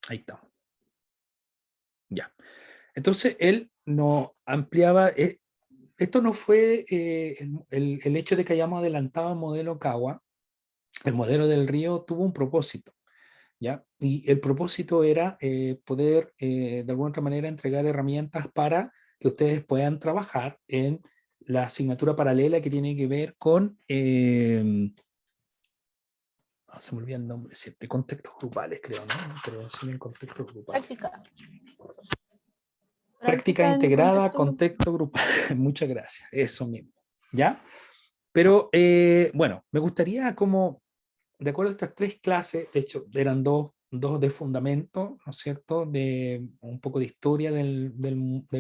Ahí está. Ya. Entonces, él no ampliaba, esto no fue el hecho de que hayamos adelantado el modelo Kawa, el modelo del río tuvo un propósito, ¿ya? Y el propósito era poder, de alguna otra manera, entregar herramientas para que ustedes puedan trabajar en la asignatura paralela que tiene que ver con, se me olvida el nombre siempre, contextos grupales, creo, ¿no? Pero sí, en contextos grupales. Práctica. Práctica En integrada, contexto. contexto grupal. Muchas gracias, eso mismo, ¿ya? Pero, bueno, me gustaría como, de acuerdo a estas tres clases, de hecho, eran dos de fundamento, ¿no es cierto? De un poco de historia del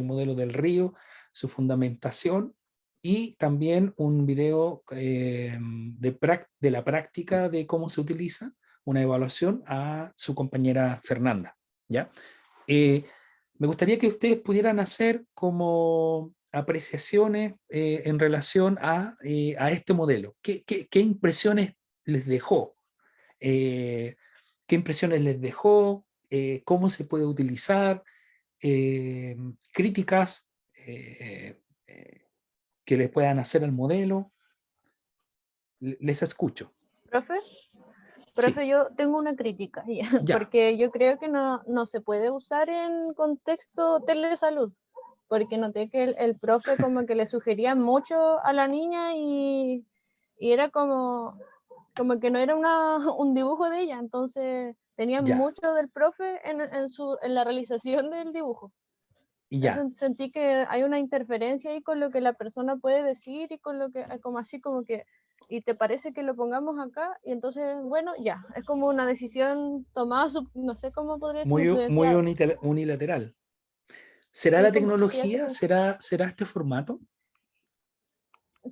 modelo del río, su fundamentación, y también un video de la práctica de cómo se utiliza, una evaluación a su compañera Fernanda, ¿ya? Me gustaría que ustedes pudieran hacer como apreciaciones en relación a este modelo. ¿Qué impresiones les dejó? ¿Qué impresiones les dejó? ¿Cómo se puede utilizar? Críticas que les puedan hacer al modelo. Les escucho. Profe, Sí, profe, yo tengo una crítica, ya, porque yo creo que no se puede usar en contexto telesalud, porque noté que el profe como que le sugería mucho a la niña y era como que no era un dibujo de ella, entonces tenía ya, mucho del profe en la realización del dibujo. y ya. Entonces sentí que hay una interferencia ahí con lo que la persona puede decir y con lo que, como así, como que, y te parece que lo pongamos acá, y entonces, bueno, ya, es como una decisión tomada, no sé cómo podría ser, Muy influenciada. unilateral. ¿Será Sí, la como, sí, tecnología? ¿Será este formato?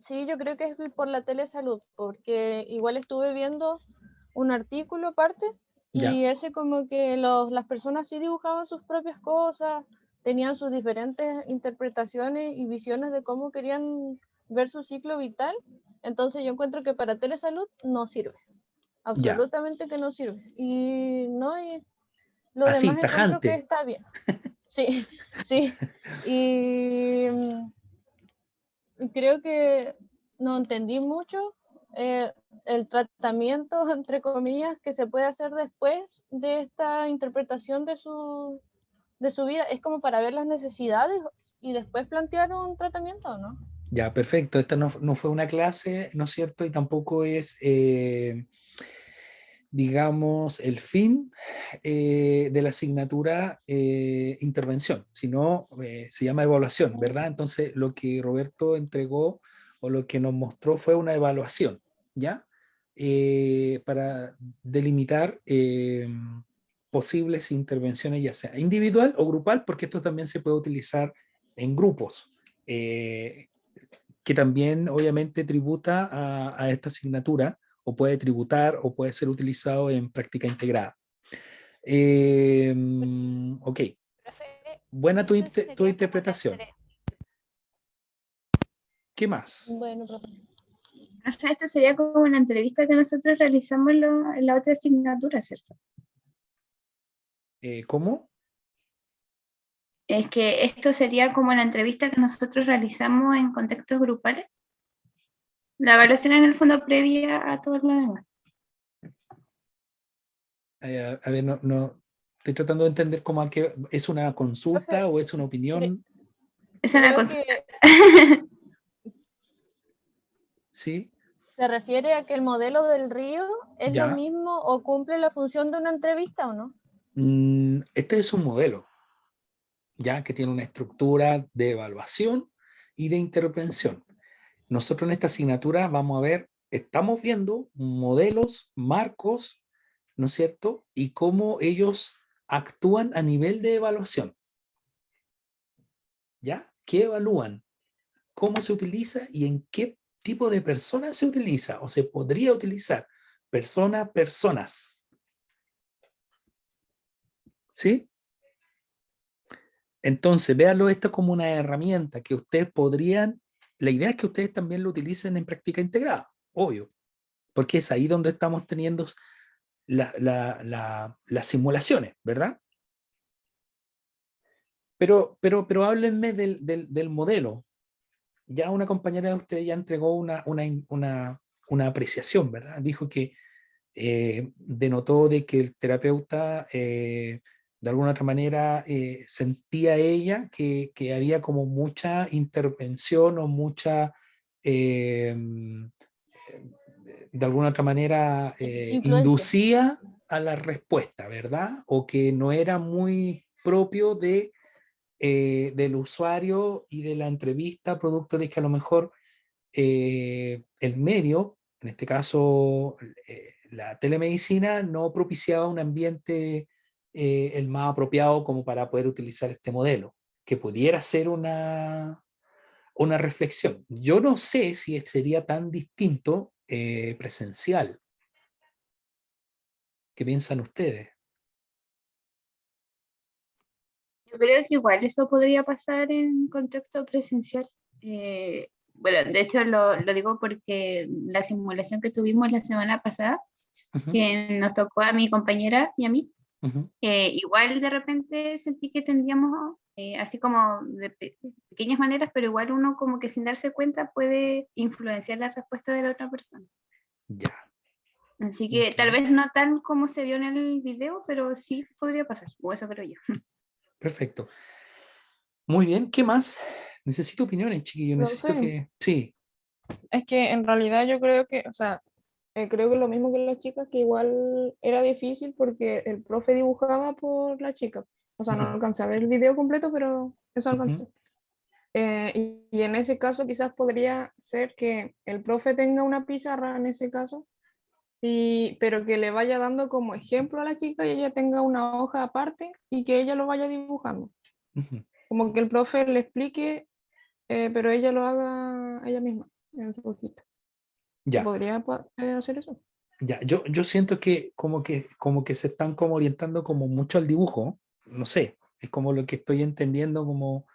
sí, yo creo que es por la telesalud, porque igual estuve viendo un artículo aparte, Ya, y ese como que las personas sí dibujaban sus propias cosas, tenían sus diferentes interpretaciones y visiones de cómo querían ver su ciclo vital, entonces yo encuentro que para telesalud no sirve, ya. absolutamente que no sirve, y no, y lo Así, demás encuentro que tajante. está bien, sí, sí, y creo que no entendí mucho eh, el tratamiento, entre comillas, que se puede hacer después de esta interpretación de su vida. Es como para ver las necesidades y después plantear un tratamiento, ¿no? Ya, perfecto. Esta no fue una clase, ¿no es cierto? Y tampoco es, digamos, el fin de la asignatura intervención, sino se llama evaluación, ¿verdad? Entonces, lo que Roberto entregó o lo que nos mostró fue una evaluación, ¿ya? Para delimitar posibles intervenciones, ya sea individual o grupal, porque esto también se puede utilizar en grupos. Que también obviamente tributa a esta asignatura, o puede tributar, o puede ser utilizado en práctica integrada. Ok, Profe, buena esto tu sería como la interpretación. ¿Qué más? Bueno, profe. Profe, esta sería como una entrevista que nosotros realizamos en la otra asignatura, ¿cierto? ¿Cómo? Es que esto sería como la entrevista que nosotros realizamos en contextos grupales. La evaluación en el fondo previa a todo lo demás. A ver, no, estoy tratando de entender cómo es una Profe, consulta o es una opinión. Es una creo cosa. que ¿Sí? se refiere a que el modelo del río es lo Ya. mismo o cumple la función de una entrevista o no. Este es un modelo, ya que tiene una estructura de evaluación y de intervención. Nosotros en esta asignatura vamos a ver, estamos viendo modelos, marcos, ¿no es cierto? Y cómo ellos actúan a nivel de evaluación, ¿ya? ¿Qué evalúan? ¿Cómo se utiliza y en qué tipo de personas se utiliza o se podría utilizar? Personas. ¿Sí? Entonces, véanlo esto como una herramienta que ustedes podrían, la idea es que ustedes también lo utilicen en práctica integrada, obvio, porque es ahí donde estamos teniendo las simulaciones, ¿verdad? Pero háblenme del modelo. Ya una compañera de usted ya entregó una apreciación, ¿verdad? Dijo que denotó de que el terapeuta de alguna otra manera sentía ella que había como mucha intervención o mucha, de alguna otra manera, Influencia. inducía a la respuesta, ¿verdad? O que no era muy propio del usuario y de la entrevista, producto de que a lo mejor el medio, en este caso la telemedicina, no propiciaba un ambiente el más apropiado como para poder utilizar este modelo, que pudiera ser una reflexión. Yo no sé si sería tan distinto presencial. ¿Qué piensan ustedes? Yo creo que igual eso podría pasar en contexto presencial. Bueno, de hecho lo digo porque la simulación que tuvimos la semana pasada, Ujú, que nos tocó a mi compañera y a mí, ujú. igual de repente sentí que tendíamos, así como de pequeñas maneras, pero igual uno como que sin darse cuenta puede influenciar la respuesta de la otra persona. Ya, Así que tal ok, vez no tan como se vio en el video, pero sí podría pasar, o eso creo yo. perfecto. Muy bien, ¿qué más? Necesito opiniones, chiquillos. Profe, Necesito que... Sí. es que en realidad yo creo que, o sea, creo que lo mismo que las chicas, que igual era difícil porque el profe dibujaba por la chica. O sea, no Ujú, alcancé a ver el video completo, pero eso ujú, alcancé. Y en ese caso quizás podría ser que el profe tenga una pizarra en ese caso, pero que le vaya dando como ejemplo a la chica y ella tenga una hoja aparte y que ella lo vaya dibujando. ujú. Como que el profe le explique, pero ella lo haga ella misma en su hojita. ¿Se Ya. podría hacer eso? Ya, yo siento que como que se están como orientando como mucho al dibujo, no sé, es como lo que estoy entendiendo como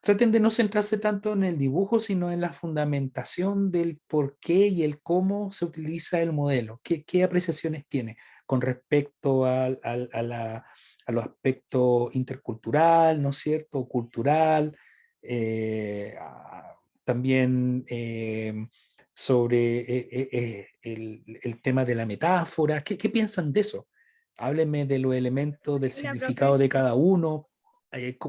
traten de no centrarse tanto en el dibujo, sino en la fundamentación del por qué y el cómo se utiliza el modelo, qué apreciaciones tiene con respecto a los aspectos intercultural, ¿no es cierto? Cultural, también sobre el tema de la metáfora. ¿Qué piensan de eso? Háblenme de los elementos, del Hola, significado profe. de cada uno.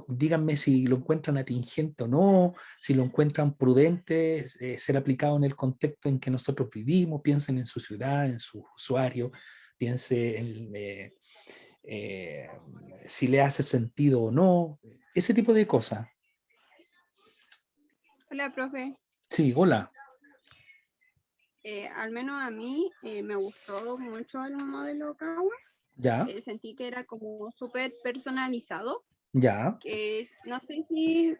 Díganme si lo encuentran atingente o no, si lo encuentran prudente, ser aplicado en el contexto en que nosotros vivimos, piensen en su ciudad, en sus usuarios, piense en eh, si le hace sentido o no, ese tipo de cosas. Hola, profe. Sí, hola, Al menos a mí me gustó mucho el modelo Kawa. ya, Sentí que era como súper personalizado, ya, que no sé si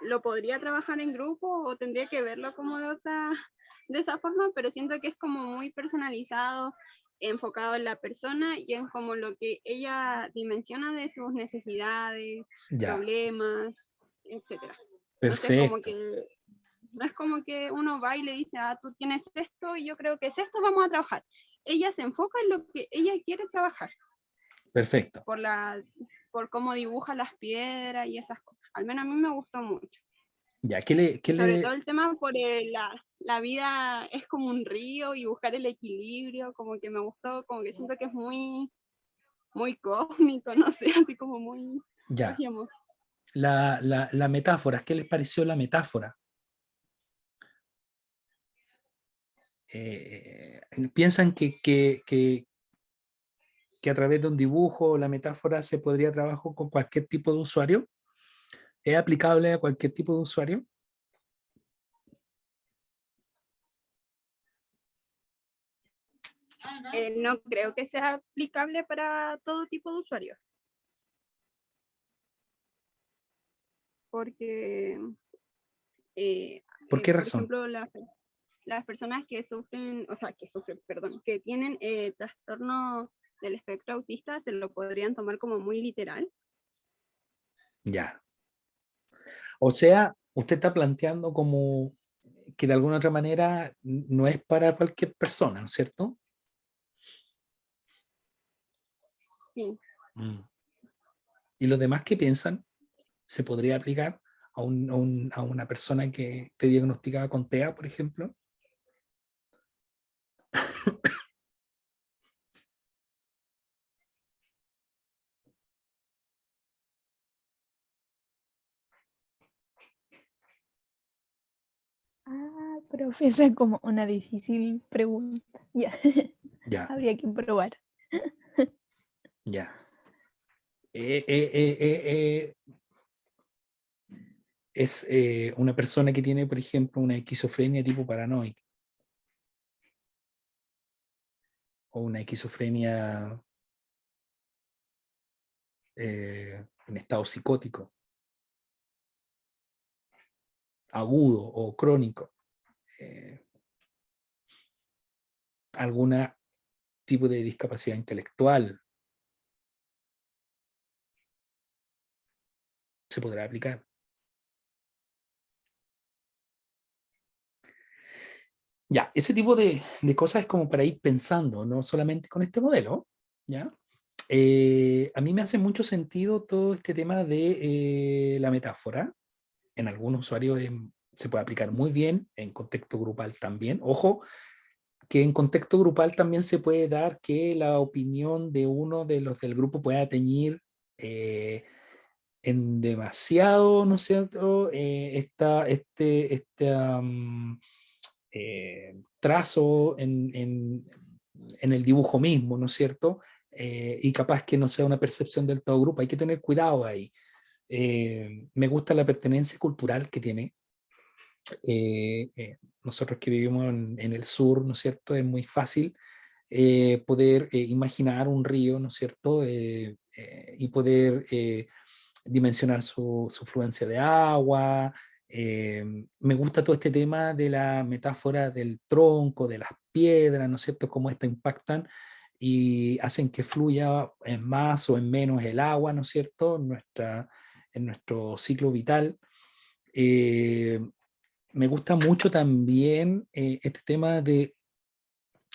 lo podría trabajar en grupo o tendría que verlo como de esa forma, pero siento que es como muy personalizado, enfocado en la persona y en como lo que ella dimensiona de sus necesidades, ya, problemas, etcétera. Entonces, como perfecto, que no es como que uno va y le dice, ah, tú tienes esto y yo creo que es esto, vamos a trabajar. Ella se enfoca en lo que ella quiere trabajar, perfecto. por, por cómo dibuja las piedras y esas cosas. Al menos a mí me gustó mucho. Ya, ¿qué Y sobre todo le, el tema por la vida es como un río y buscar el equilibrio, como que me gustó, como que siento que es muy, muy cósmico, no sé, así como muy... ya, Hacíamos. la metáfora, ¿qué les pareció la metáfora? ¿Piensan que a través de un dibujo o la metáfora se podría trabajar con cualquier tipo de usuario? ¿Es aplicable a cualquier tipo de usuario? No creo que sea aplicable para todo tipo de usuarios, porque ¿Por qué por razón? ejemplo, las personas que sufren, o sea, que sufren, perdón, que tienen trastorno del espectro autista se lo podrían tomar como muy literal. Ya. O sea, usted está planteando como que de alguna otra manera no es para cualquier persona, ¿no es cierto? Sí, Mm. ¿Y los demás qué piensan? ¿Se podría aplicar a una persona que te diagnosticaba con TEA, por ejemplo? Ah, profe, esa es como una difícil pregunta. Ya, Ya, habría que probar. ya. Es una persona que tiene, por ejemplo, una esquizofrenia tipo paranoica o una esquizofrenia en estado psicótico, agudo o crónico, algún tipo de discapacidad intelectual, se podrá aplicar. Ya, ese tipo de cosas es como para ir pensando, no solamente con este modelo, ¿ya? A mí me hace mucho sentido todo este tema de la metáfora. En algunos usuarios se puede aplicar muy bien, en contexto grupal también. Ojo, que en contexto grupal también se puede dar que la opinión de uno de los del grupo pueda teñir en demasiado, ¿no es cierto?, trazo en el dibujo mismo, ¿no es cierto? Y capaz que no sea una percepción del todo grupo. Hay que tener cuidado ahí. Me gusta la pertenencia cultural que tiene. Nosotros que vivimos en el sur, ¿no es cierto? Es muy fácil poder imaginar un río, ¿no es cierto? Y poder dimensionar su fluencia de agua. Me gusta todo este tema de la metáfora del tronco, de las piedras, ¿no es cierto? Cómo estas impactan y hacen que fluya en más o en menos el agua, ¿no es cierto? En nuestro ciclo vital. Eh, Me gusta mucho también este tema de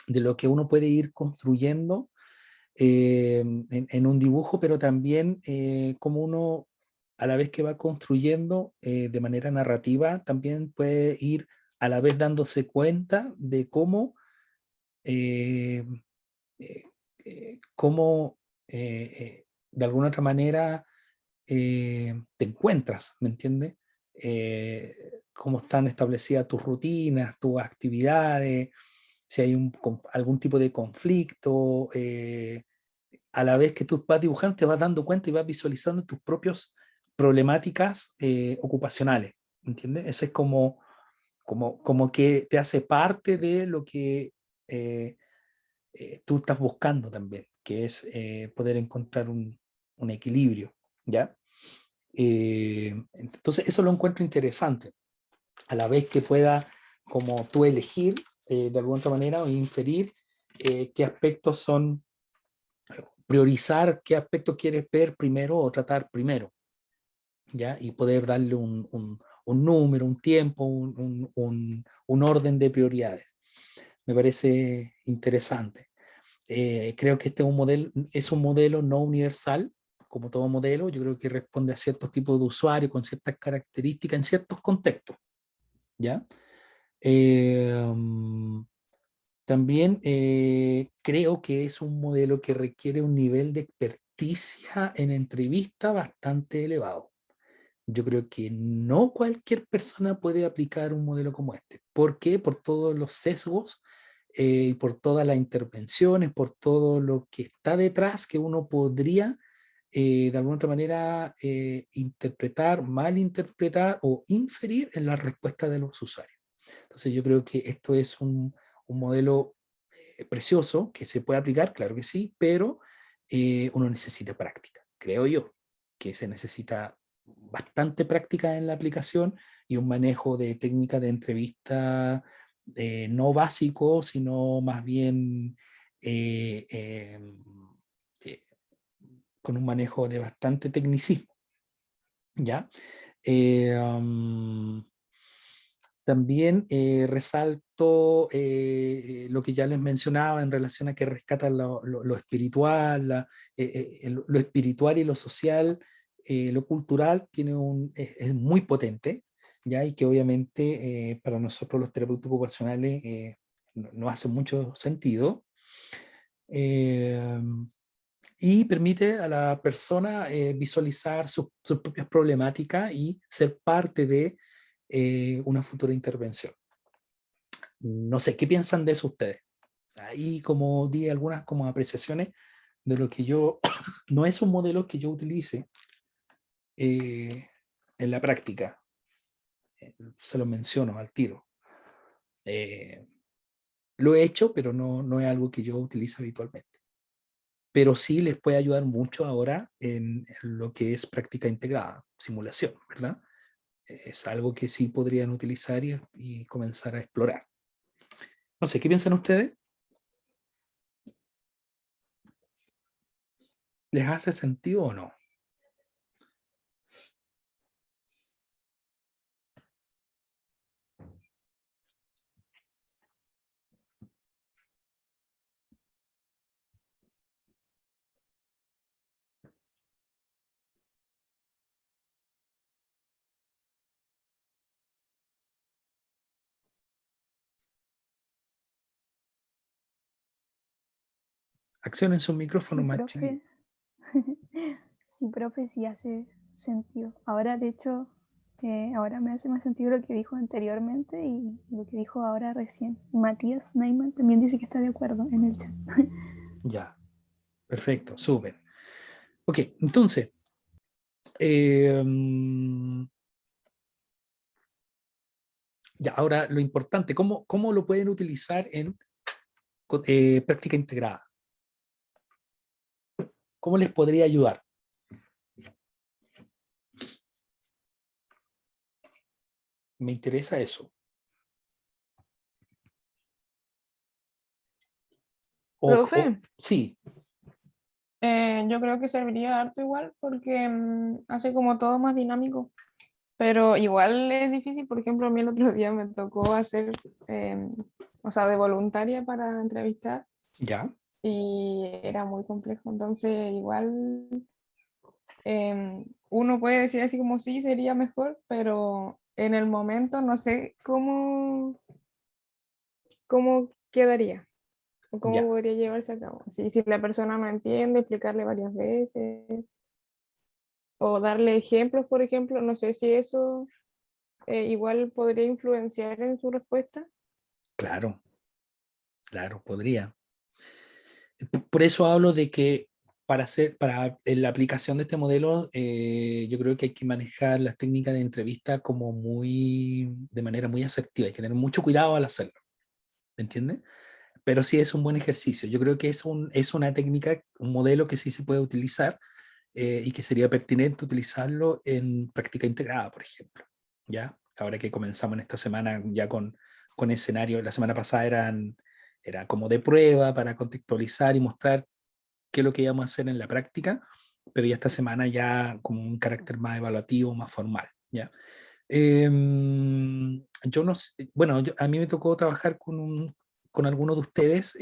lo que uno puede ir construyendo en un dibujo, pero también como uno, a la vez que va construyendo de manera narrativa, también puede ir a la vez dándose cuenta de eh, cómo de alguna otra manera te encuentras, ¿me entiendes? Cómo están establecidas tus rutinas, tus actividades, si hay algún tipo de conflicto, a la vez que tú vas dibujando, te vas dando cuenta y vas visualizando tus propias problemáticas ocupacionales, ¿entiendes? Eso es como que te hace parte de lo que tú estás buscando también, que es poder encontrar un equilibrio, ¿ya? Entonces, eso lo encuentro interesante, a la vez que pueda, como tú elegir de alguna otra manera o inferir qué aspectos son, priorizar qué aspectos quieres ver primero o tratar primero, ¿ya? Y poder darle un número, un tiempo, un orden de prioridades. Me parece interesante. Creo que este es un modelo no universal, como todo modelo. Yo creo que responde a ciertos tipos de usuarios con ciertas características en ciertos contextos, ¿ya? También creo que es un modelo que requiere un nivel de experticia en entrevista bastante elevado. Yo creo que no cualquier persona puede aplicar un modelo como este. ¿Por qué? Por todos los sesgos, por todas las intervenciones, por todo lo que está detrás que uno podría de alguna otra manera interpretar, malinterpretar o inferir en la respuesta de los usuarios. Entonces yo creo que esto es un modelo precioso que se puede aplicar, claro que sí, pero uno necesita práctica, creo yo, que se necesita bastante práctica en la aplicación y un manejo de técnicas de entrevista no básico, sino más bien eh, eh, eh, con un manejo de bastante tecnicismo, ¿ya? También resalto harto lo que ya les mencionaba en relación a que rescata lo espiritual, lo espiritual y lo social, lo cultural es muy potente, ¿ya? Y que obviamente para nosotros los terapeutas ocupacionales no hace mucho sentido. Eh, y permite a la persona visualizar sus propias problemáticas y ser parte de una futura intervención. No sé, ¿qué piensan de eso ustedes? Ahí como di algunas como apreciaciones de lo que yo, no es un modelo que yo utilice en la práctica, se lo menciono al tiro. Lo he hecho, pero no es algo que yo utilice habitualmente. Pero sí les puede ayudar mucho ahora en lo que es práctica integrada, simulación, ¿verdad? Es algo que sí podrían utilizar y comenzar a explorar. No sé, ¿qué piensan ustedes? ¿Les hace sentido o no? Accionen su micrófono Sí, más profe. chiquillo. Sí, profe, sí hace sentido. Ahora, de hecho, ahora me hace más sentido lo que dijo anteriormente y lo que dijo ahora recién. Matías Neyman también dice que está de acuerdo en el chat. Ya, perfecto, súper. Ok, entonces, ya, ahora lo importante, ¿cómo lo pueden utilizar en práctica integrada? ¿Cómo les podría ayudar? Me interesa eso. Profe, Sí, yo creo que serviría harto igual porque hace como todo más dinámico. Pero igual es difícil, por ejemplo, a mí el otro día me tocó hacer, o sea, de voluntaria para entrevistar ya, y era muy complejo. Entonces, igual uno puede decir así como sí, sería mejor, pero en el momento no sé cómo quedaría o cómo ya. podría llevarse a cabo. Si la persona no entiende, explicarle varias veces o darle ejemplos, por ejemplo, no sé si eso igual podría influenciar en su respuesta. Claro, claro, podría. Por eso hablo de que para la aplicación de este modelo, yo creo que hay que manejar las técnicas de entrevista de manera muy asertiva. Hay que tener mucho cuidado al hacerlo, ¿me entiendes? Pero sí es un buen ejercicio. Yo creo que es una técnica, un modelo que sí se puede utilizar y que sería pertinente utilizarlo en práctica integrada, por ejemplo. ¿Ya? Ahora que comenzamos en esta semana ya con escenarios, la semana pasada era como de prueba para contextualizar y mostrar qué es lo que íbamos a hacer en la práctica, pero ya esta semana ya como un carácter más evaluativo, más formal. ¿Ya? Yo no sé, bueno, a mí me tocó trabajar con algunos de ustedes,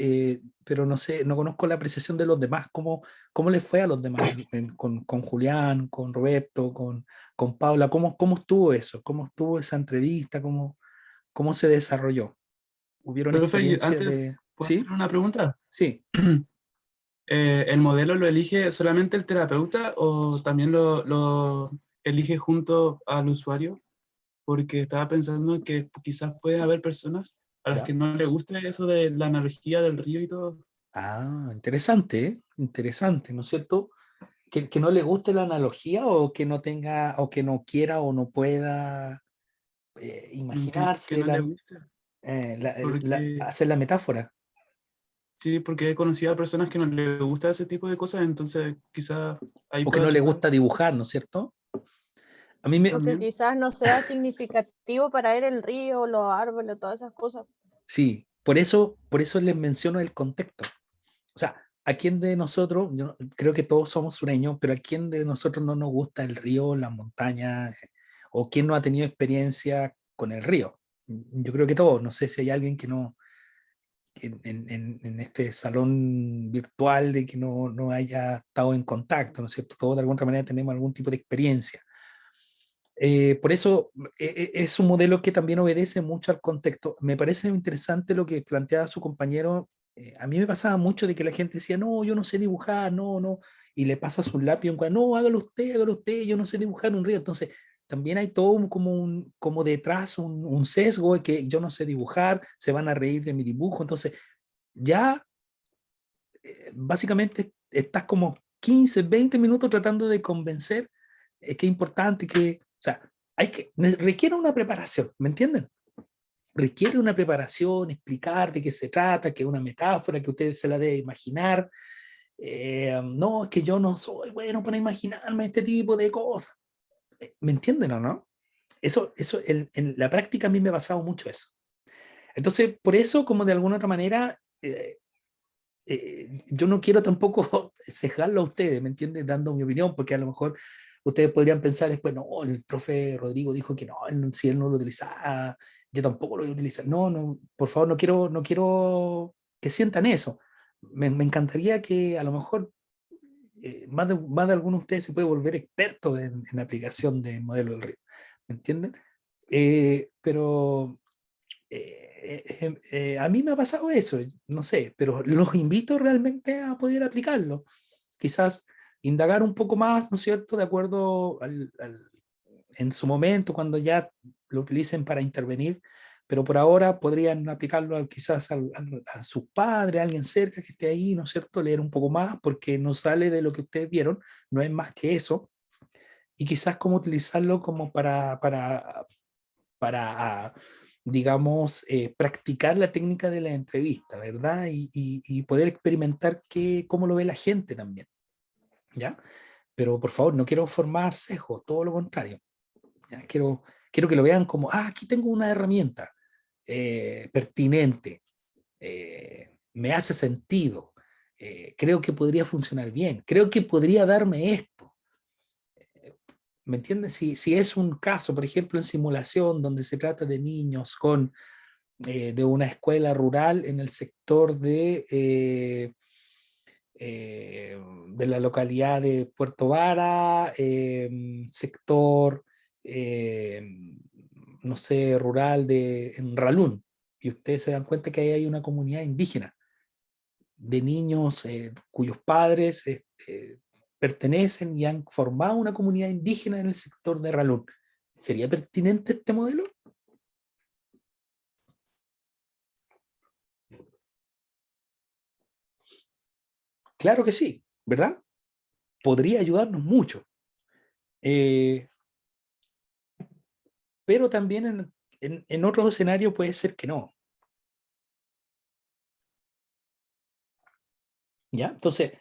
pero no sé, no conozco la apreciación de los demás. ¿Cómo les fue a los demás? Con Julián, con Roberto, con Paula, ¿cómo estuvo eso? ¿Cómo estuvo esa entrevista? ¿Cómo se desarrolló? ¿Hubieron Profe, experiencias antes, de... ¿puedo hacer ¿Sí? una pregunta? Sí. ¿El modelo lo elige solamente el terapeuta o también lo elige junto al usuario? Porque estaba pensando que quizás puede haber personas a las que ¿Ya? no les guste eso de la analogía del río y todo. Ah, interesante, ¿eh? Interesante, ¿no es cierto? Que no le guste la analogía o que no tenga, o que no quiera o no pueda Que imaginarse no le guste. Porque, hacer la metáfora. sí, porque he conocido a personas que no les gusta ese tipo de cosas, entonces quizás ahí O que pueda no le chocar gusta dibujar, ¿no es cierto? A mí me, O que también. quizás no sea significativo para él el río, los árboles, todas esas cosas. sí, por eso les menciono el contexto. O sea, ¿a quién de nosotros, creo que todos somos sureños, pero a quién de nosotros no nos gusta el río, las montañas, o quién no ha tenido experiencia con el río? yo creo que todos, no sé si hay alguien que no, en este salón virtual de que no haya estado en contacto, ¿no es cierto? Todos de alguna manera tenemos algún tipo de experiencia. Por eso es un modelo que también obedece mucho al contexto. Me parece interesante lo que planteaba su compañero. A mí me pasaba mucho de que la gente decía, no, yo no sé dibujar, no, no, y le pasas un lápiz, un cuaderno, no, hágalo usted, yo no sé dibujar un río. Entonces, también hay todo como detrás un sesgo de que yo no sé dibujar, se van a reír de mi dibujo. Entonces, ya básicamente estás como 15, 20 minutos tratando de convencer que es importante que, o sea, requiere una preparación, ¿me entienden? Requiere una preparación, explicar de qué se trata, que es una metáfora, que usted se la debe imaginar. No, es que yo no soy bueno para imaginarme este tipo de cosas. ¿Me entienden o no? Eso en la práctica a mí me ha pasado mucho eso. Entonces, por eso, como de alguna otra manera, yo no quiero tampoco sesgarlo a ustedes, ¿me entienden? Dando mi opinión, porque a lo mejor ustedes podrían pensar después, no, el profe Rodrigo dijo que no, si él no lo utilizaba, yo tampoco lo voy a utilizar. No, no, por favor, no quiero que sientan eso. Me encantaría que a lo mejor más de alguno de ustedes se puede volver experto en aplicación de modelo del río, ¿me entienden? Pero a mí me ha pasado eso, no sé, pero los invito realmente a poder aplicarlo. Quizás indagar un poco más, ¿no es cierto?, de acuerdo en su momento, cuando ya lo utilicen para intervenir, pero por ahora podrían aplicarlo quizás a sus padres, a alguien cerca que esté ahí, ¿no es cierto?, leer un poco más, porque no sale de lo que ustedes vieron, no es más que eso, y quizás cómo utilizarlo como para digamos, practicar la técnica de la entrevista, ¿verdad? Y poder experimentar cómo lo ve la gente también, ¿ya? Pero por favor, no quiero formar sesgos, todo lo contrario. ¿Ya? Quiero que lo vean como, aquí tengo una herramienta pertinente, me hace sentido, creo que podría funcionar bien, creo que podría darme esto. ¿Me entiendes? Si es un caso, por ejemplo, en simulación, donde se trata de niños de una escuela rural en el sector de la localidad de Puerto Vara, sector, eh, no sé, rural en Ralún, y ustedes se dan cuenta que ahí hay una comunidad indígena de niños cuyos padres pertenecen y han formado una comunidad indígena en el sector de Ralún. ¿Sería pertinente este modelo? Claro que sí, ¿verdad? Podría ayudarnos mucho. Pero también en otros escenarios puede ser que no. ¿Ya? Entonces,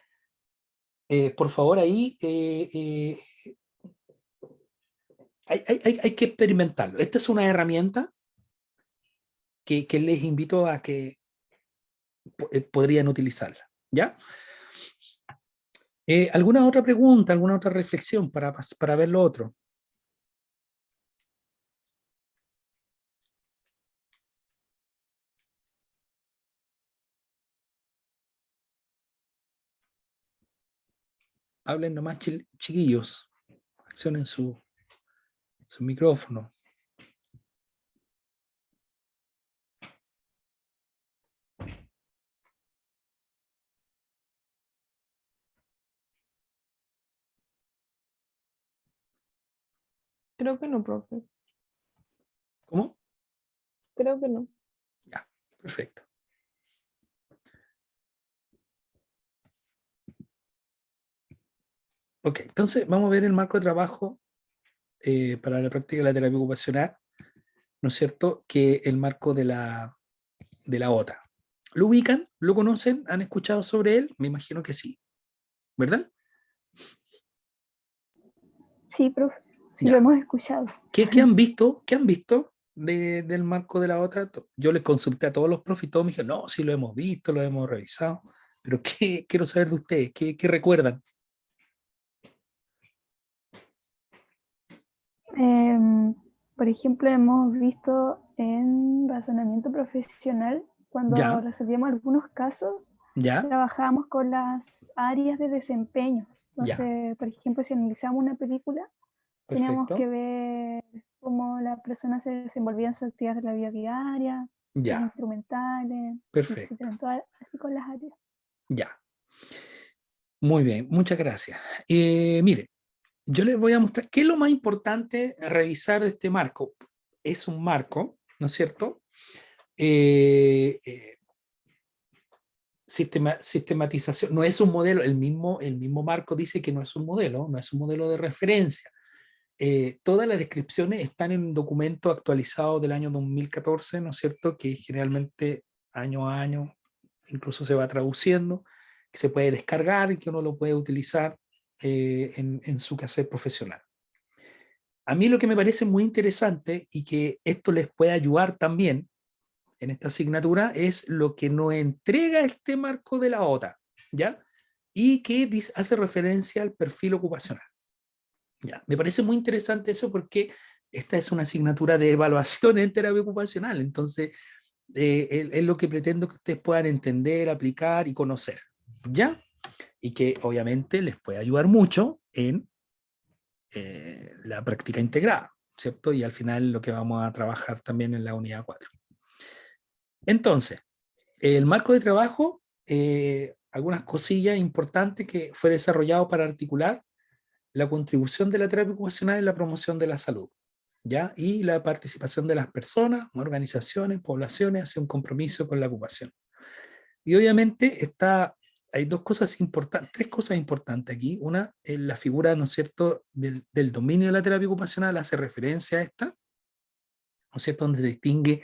por favor, ahí hay que experimentarlo. Esta es una herramienta que les invito a que podrían utilizarla. ¿Ya? ¿Alguna otra pregunta, alguna otra reflexión para ver lo otro? Hablen nomás, chiquillos. Accionen su micrófono. Creo que no, profe. ¿Cómo? Creo que no. Ya, perfecto. Ok, entonces vamos a ver el marco de trabajo para la práctica de la terapia ocupacional, ¿no es cierto? Que el marco de la OTA. ¿Lo ubican? ¿Lo conocen? ¿Han escuchado sobre él? Me imagino que sí, ¿verdad? Sí, profe, sí Ya. lo hemos escuchado. ¿Qué han visto? ¿Qué han visto del marco de la OTA? Yo les consulté a todos los profes y todos me dijeron, no, sí lo hemos visto, lo hemos revisado, pero quiero saber de ustedes, ¿qué recuerdan? por ejemplo, hemos visto en razonamiento profesional, cuando Ya, resolvíamos algunos casos, ya, trabajábamos con las áreas de desempeño. ya, Entonces, por ejemplo, si analizamos una película, teníamos que perfecto, ver cómo la persona se desenvolvía en sus actividades de la vida diaria, los ya, instrumentales, perfecto, etcétera. Entonces, así con las áreas. ya. Muy bien, muchas gracias. Mire, yo les voy a mostrar qué es lo más importante a revisar de este marco. Es un marco, ¿no es cierto? Sistematización, no es un modelo, el mismo marco dice que no es un modelo, no es un modelo de referencia. Todas las descripciones están en un documento actualizado del año 2014, ¿no es cierto? Que generalmente año a año incluso se va traduciendo, que se puede descargar y que uno lo puede utilizar en su quehacer profesional. A mí lo que me parece muy interesante y que esto les puede ayudar también en esta asignatura es lo que nos entrega este marco de la OTA, ¿ya? Y que hace referencia al perfil ocupacional. Ya, me parece muy interesante eso porque esta es una asignatura de evaluación en terapia ocupacional, entonces es lo que pretendo que ustedes puedan entender, aplicar y conocer, ¿ya? Y que obviamente les puede ayudar mucho en la práctica integrada, ¿cierto? Y al final lo que vamos a trabajar también en la unidad 4. Entonces, el marco de trabajo, algunas cosillas importantes que fue desarrollado para articular la contribución de la terapia ocupacional en la promoción de la salud, ¿ya? Y la participación de las personas, organizaciones, poblaciones hacia un compromiso con la ocupación. Y obviamente hay dos cosas importantes, tres cosas importantes aquí. Una es la figura, ¿no es cierto?, del dominio de la terapia ocupacional, hace referencia a esta, ¿no es cierto?, donde se distingue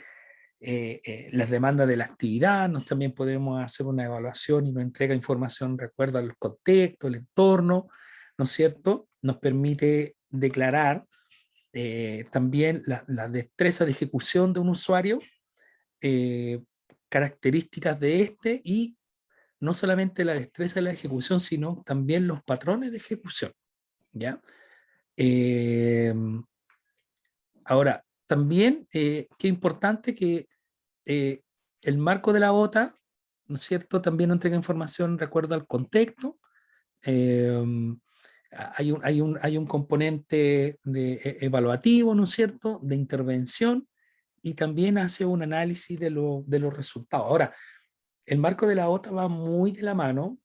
las demandas de la actividad. También podemos hacer una evaluación y nos entrega información, recuerda el contexto, el entorno, ¿no es cierto? Nos permite declarar también la destreza de ejecución de un usuario, eh, características de este y no solamente la destreza de la ejecución, sino también los patrones de ejecución, ¿ya? Eh, Ahora, también, qué importante que eh, el marco de la OTA, ¿no es cierto?, también nos entrega información, recuerdo al contexto. eh, hay un componente evaluativo, ¿no es cierto?, de intervención, y también hace un análisis de los resultados. Ahora, el marco de la OTA va muy de la mano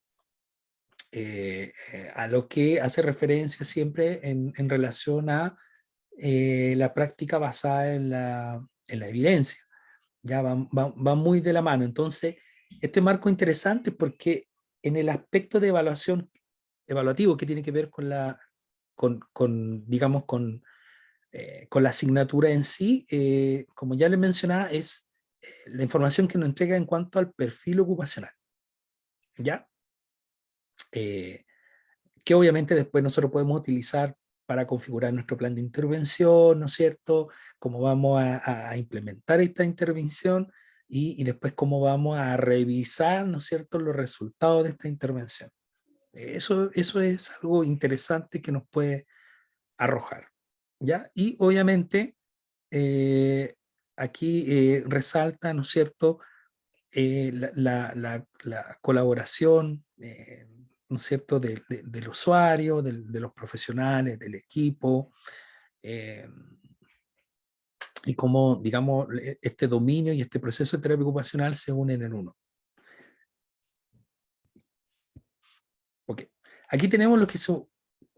a lo que hace referencia siempre en relación a la práctica basada en la evidencia. Ya va muy de la mano. Entonces, este marco es interesante porque en el aspecto de evaluación evaluativo que tiene que ver digamos, con la asignatura en sí, como ya les mencionaba, es la información que nos entrega en cuanto al perfil ocupacional, ¿ya? Eh, que obviamente después nosotros podemos utilizar para configurar nuestro plan de intervención, ¿no es cierto? Cómo vamos a implementar esta intervención y después cómo vamos a revisar, ¿no es cierto?, los resultados de esta intervención. Eso es algo interesante que nos puede arrojar, ¿ya? Y obviamente aquí resalta, ¿no es cierto?, la colaboración, ¿no es cierto?, del usuario, de los profesionales, del equipo, eh, y cómo, digamos, este dominio y este proceso de terapia ocupacional se unen en uno. Okay. Aquí tenemos lo que su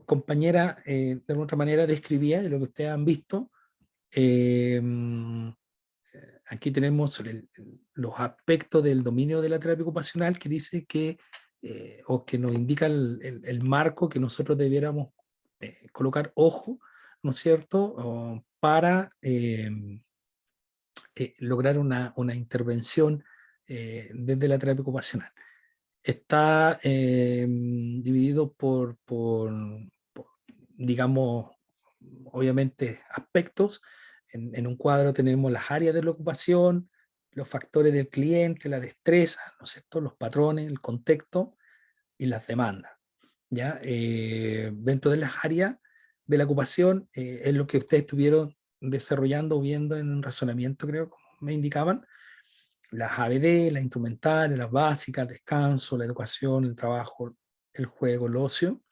compañera de alguna otra manera describía, de lo que ustedes han visto. Eh, Aquí tenemos los aspectos del dominio de la terapia ocupacional que dice que, o que nos indica el marco que nosotros debiéramos colocar ojo, ¿no es cierto?, para lograr una intervención desde la terapia ocupacional. Está dividido por, digamos, obviamente aspectos. En un cuadro tenemos las áreas de la ocupación, los factores del cliente, la destreza, ¿no es cierto?, los patrones, el contexto y las demandas, ¿ya? Dentro de las áreas de la ocupación es lo que ustedes estuvieron desarrollando, viendo en razonamiento, creo, como me indicaban, las ABD, las instrumentales, las básicas, descanso, la educación, el trabajo, el juego, el ocio,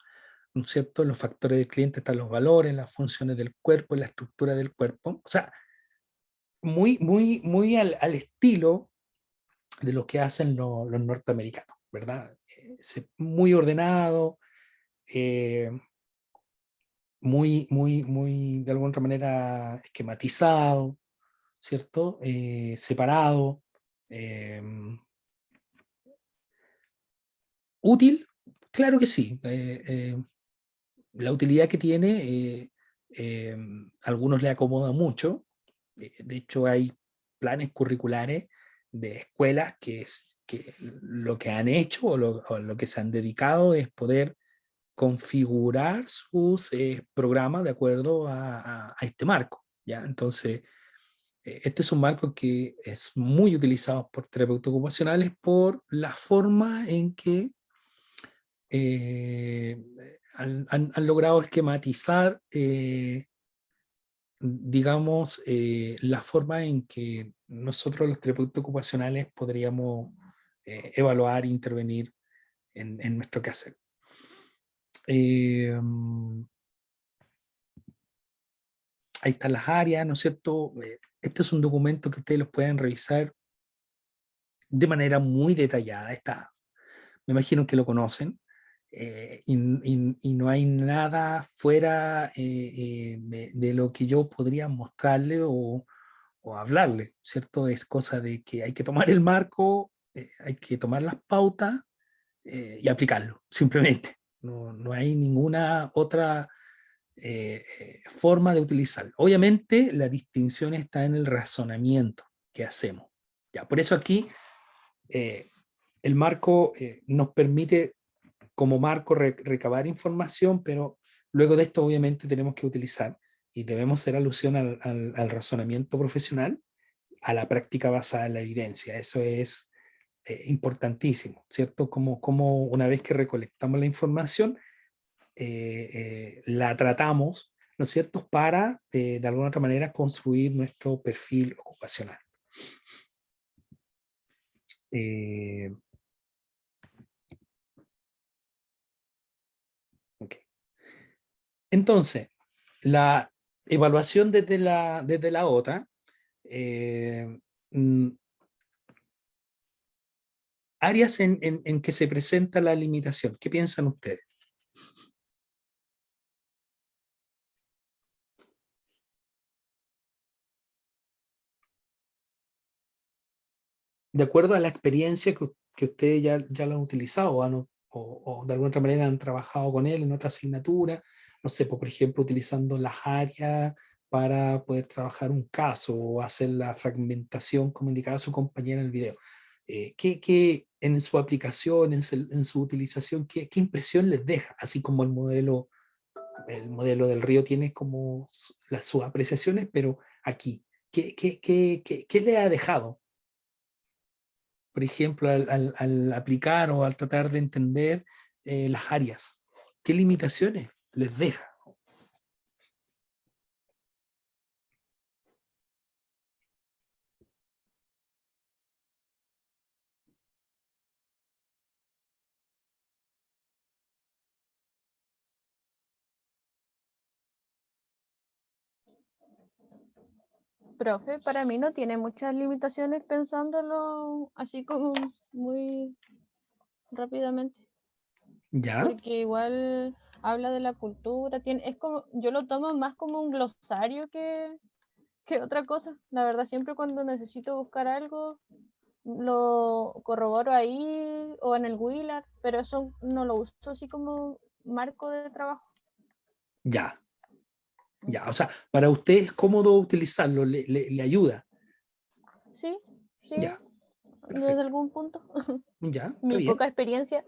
¿no es cierto? En los factores del cliente están los valores, las funciones del cuerpo y la estructura del cuerpo. O sea, muy al estilo de lo que hacen los norteamericanos, ¿verdad? Muy ordenado, muy, de alguna manera esquematizado, ¿cierto? Separado. ¿Útil? Claro que sí. La utilidad que tiene, a algunos le acomoda mucho. De hecho, hay planes curriculares de escuelas que lo que han hecho o lo que se han dedicado es poder configurar sus programas de acuerdo a este marco, ¿ya? Entonces, este es un marco que es muy utilizado por terapeutas ocupacionales por la forma en que han logrado esquematizar, digamos, la forma en que nosotros los terapeutas ocupacionales podríamos evaluar e intervenir en nuestro quehacer. Ahí están las áreas, ¿no es cierto? Este es un documento que ustedes los pueden revisar de manera muy detallada. Me imagino que lo conocen. Y no hay nada fuera de lo que yo podría mostrarle o hablarle, ¿cierto? Es cosa de que hay que tomar el marco, hay que tomar las pautas y aplicarlo, simplemente. No hay ninguna otra forma de utilizarlo. Obviamente la distinción está en el razonamiento que hacemos. Ya, por eso aquí el marco nos permite como marco recabar información, pero luego de esto obviamente tenemos que utilizar y debemos hacer alusión al razonamiento profesional, a la práctica basada en la evidencia. Eso es importantísimo, ¿cierto? Como una vez que recolectamos la información, la tratamos, ¿no es cierto?, para de alguna otra manera construir nuestro perfil ocupacional. Okay. Entonces, la evaluación desde la otra, áreas en que se presenta la limitación. ¿Qué piensan ustedes? De acuerdo a la experiencia que ustedes ya lo han utilizado o de alguna otra manera han trabajado con él en otra asignatura, no sé, por ejemplo, utilizando las áreas para poder trabajar un caso o hacer la fragmentación, como indicaba su compañera en el video. ¿Qué en su aplicación, en su utilización, qué impresión les deja? Así como el modelo del río tiene como sus apreciaciones, pero aquí, ¿qué le ha dejado? Por ejemplo, al aplicar o al tratar de entender las áreas, ¿qué limitaciones les deja? Profe, para mí no tiene muchas limitaciones pensándolo así como muy rápidamente, ¿Ya? porque igual habla de la cultura, es como, yo lo tomo más como un glosario que otra cosa. La verdad, siempre cuando necesito buscar algo, lo corroboro ahí o en el Willard, pero eso no lo uso así como marco de trabajo. Ya. O sea, para usted es cómodo utilizarlo, le ayuda. Sí, Ya, desde perfecto. algún punto. Ya, está Mi bien. poca experiencia.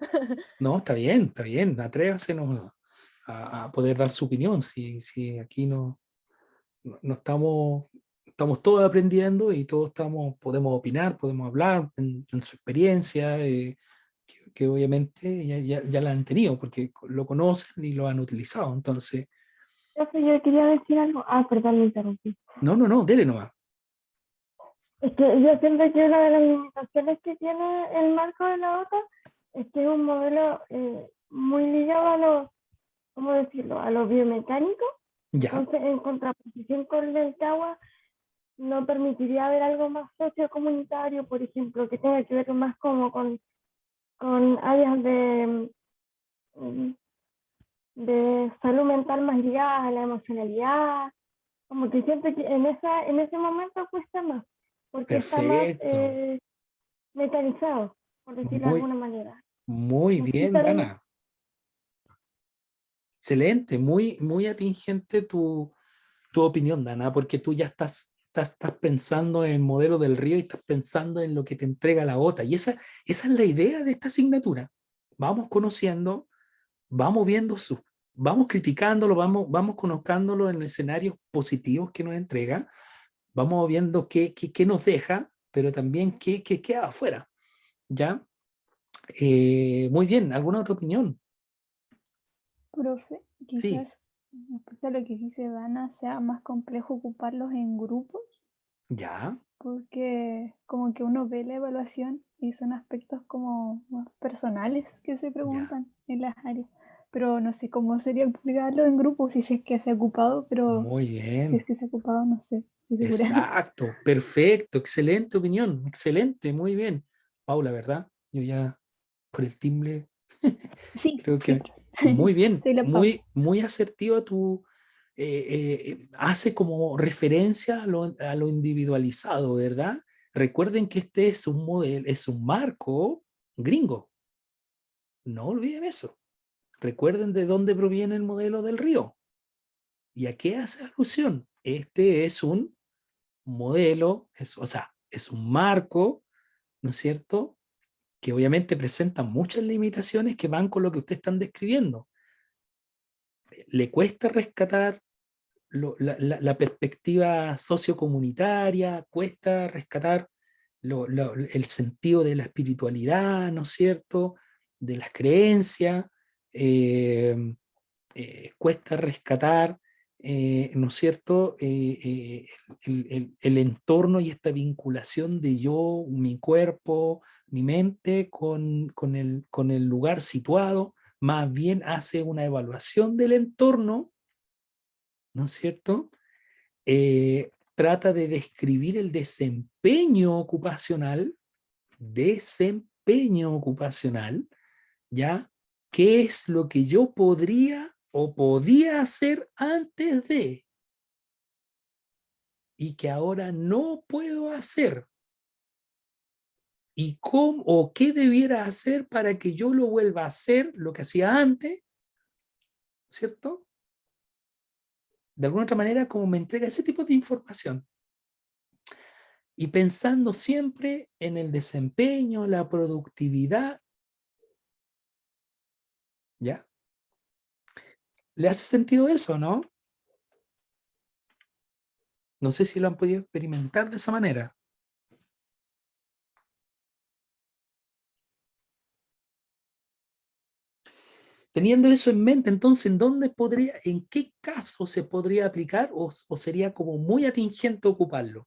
No, está bien. Atrévase a poder dar su opinión. Si aquí no estamos todos aprendiendo y todos podemos opinar, podemos hablar en su experiencia, que obviamente ya la han tenido porque lo conocen y lo han utilizado. Entonces, profe, yo quería decir algo. Ah, perdón, me interrumpí. No, dele nomás. Es que yo siento que una de las limitaciones que tiene el marco de la OTA es que es un modelo muy ligado a lo, ¿cómo decirlo?, a lo biomecánico. Ya, Entonces, en contraposición con el TAWA, no permitiría ver algo más sociocomunitario, por ejemplo, que tenga que ver más como con áreas de salud mental más ligadas a la emocionalidad. Como que siento que en ese momento cuesta más, porque está más perfecto. mecanizado, por decirlo de Muy, alguna manera. muy No sé si bien, estaré- Dana. Excelente, muy atingente tu opinión, Dana, porque tú ya estás pensando en el modelo del río y estás pensando en lo que te entrega la OTA. Y esa es la idea de esta asignatura. Vamos conociendo, vamos viendo vamos criticándolo, vamos colocándolo en escenarios positivos que nos entrega, vamos viendo qué nos deja, pero también qué queda afuera. ¿Ya? Muy bien, ¿alguna otra opinión? Profe, Sí, quizás respecto a lo que dice Dana, sea más complejo ocuparlos en grupos, ya, porque como que uno ve la evaluación y son aspectos como más personales que se ya. preguntan en las áreas. Pero no sé cómo sería ocuparlo en grupos, si es que se ha ocupado, pero Muy si es bien. que se ha ocupado, no sé, estoy segura. Exacto, perfecto, excelente opinión, excelente, muy bien. Paula, ¿verdad? Yo ya por el timbre Sí, creo sí, que profe. muy bien, Soy la Paula. muy asertivo hace como referencia a lo individualizado, ¿verdad? Recuerden que este es un modelo, es un marco gringo, no olviden eso. Recuerden de dónde proviene el modelo del río. ¿Y a qué hace alusión? Este es un modelo, o sea, es un marco, ¿no es cierto? Que obviamente presenta muchas limitaciones que van con lo que ustedes están describiendo. Le cuesta rescatar la perspectiva sociocomunitaria, cuesta rescatar el sentido de la espiritualidad, ¿no es cierto? De las creencias, eh, cuesta rescatar, ¿no es cierto?, el entorno y esta vinculación de yo, mi cuerpo, mi mente con el lugar situado, más bien hace una evaluación del entorno, ¿no es cierto? Trata de describir el desempeño ocupacional, ¿ya? ¿Qué es lo que yo podría o podía hacer antes de y que ahora no puedo hacer? ¿Y cómo o qué debiera hacer para que yo lo vuelva a hacer lo que hacía antes? ¿Cierto? De alguna otra manera, como me entrega ese tipo de información. Y pensando siempre en el desempeño, la productividad, ¿ya? ¿Le hace sentido eso, no? No sé si lo han podido experimentar de esa manera. Teniendo eso en mente, entonces, ¿en qué caso se podría aplicar o sería como muy atingente ocuparlo?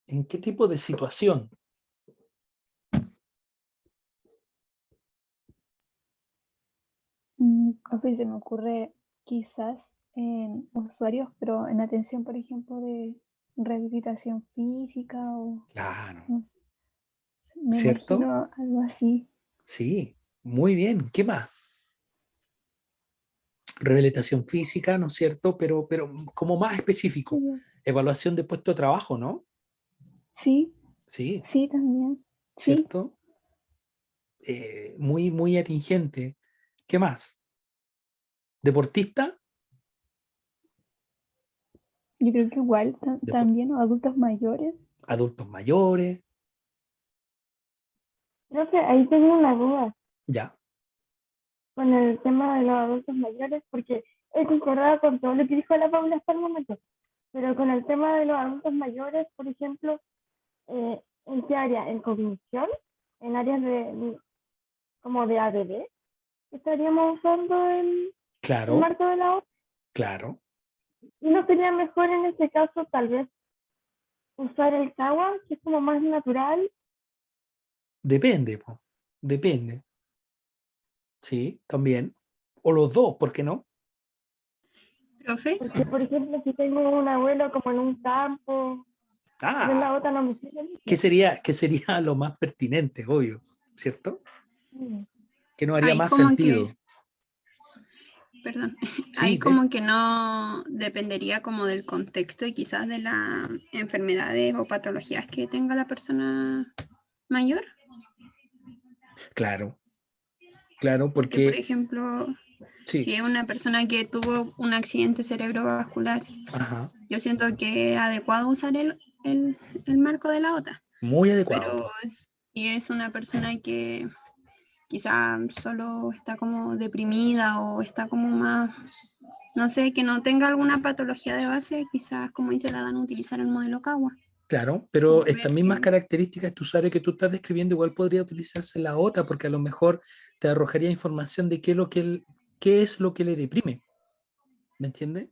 ¿En qué tipo de situación? Profe, se me ocurre quizás en usuarios, pero en atención, por ejemplo, de rehabilitación física o Claro, no sé, me ¿cierto? imagino algo así. Sí, muy bien. ¿Qué más? Rehabilitación física, ¿no es cierto? Pero como más específico. Sí, Evaluación de puesto de trabajo, ¿no? sí, Sí, sí, también. Sí, ¿cierto? Muy atingente. ¿Qué más? ¿Deportista? yo creo que igual Depor- también, o adultos mayores. adultos mayores, Creo que ahí tengo una duda ya. con el tema de los adultos mayores, porque he concordado con todo lo que dijo la Paula hasta el momento, Pero con el tema de los adultos mayores, por ejemplo, ¿en qué área? ¿En cognición? ¿En áreas como de ADD? ¿Estaríamos usando el Claro, marco de la OTA? claro. ¿Y no sería mejor en este caso tal vez usar el CAWA, que es como más natural? Depende, po. Depende. Sí, también. O los dos, ¿por qué no? Profe, Porque, por ejemplo, si tengo un abuelo como en un campo, tal vez la Ah, OTA no me sirve ¿qué mucho. sería lo más pertinente, obvio, ¿cierto? Mm. Que no haría ahí más como que, sentido. perdón, Sí, ahí como que no dependería como del contexto y quizás de las enfermedades o patologías que tenga la persona mayor. claro, claro, Porque, por porque ejemplo, si sí, es una persona que tuvo un accidente cerebrovascular, ajá, yo siento que es adecuado usar el marco de la OTA. muy adecuado, Pero po. si es una persona que quizá solo está como deprimida o está como más, no sé, que no tenga alguna patología de base, quizás, como dice la Dana, utilizar el modelo CAWA. Claro, Como pero estas ver mismas que... características de tu usuario que tú estás describiendo igual podría utilizarse la OTA, porque a lo mejor te arrojaría información de qué es lo que le deprime, ¿me entiendes?